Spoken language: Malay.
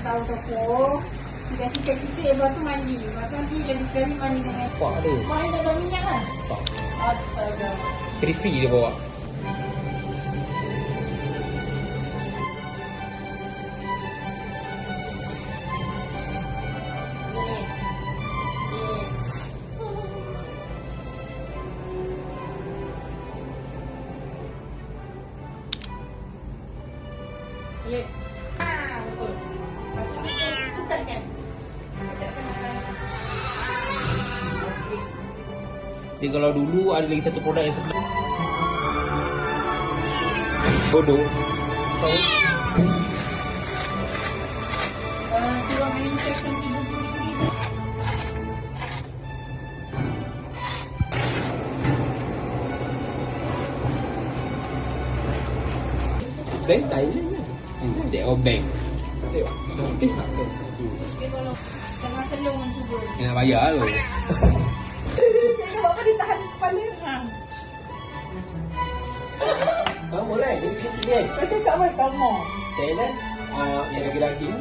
tahu toko. Dia sikit-sikit lepas tu mandi. Lepas tu nanti lagi sekali mandi dengan Pak ada. Main tak ada minyak kan? Tak. Astaga. Crispy dia bawa. Ya. Betul. Lepas tu tekan. Dia kalau dulu ada lagi satu produk yang sebelah. Bodoh. Tahu? Suruh manufacturing 30 gitu. Bank tak je. Dia bank. Tengok. Cantik tak tu? Dia kalau tengah selong cuba. Kena bayar tu. Tengok apa dia tahan kepala. Kamu lah, dia kecil kan? Kau cakap apa kamu? Saya lah, yang lagi-lagi ni.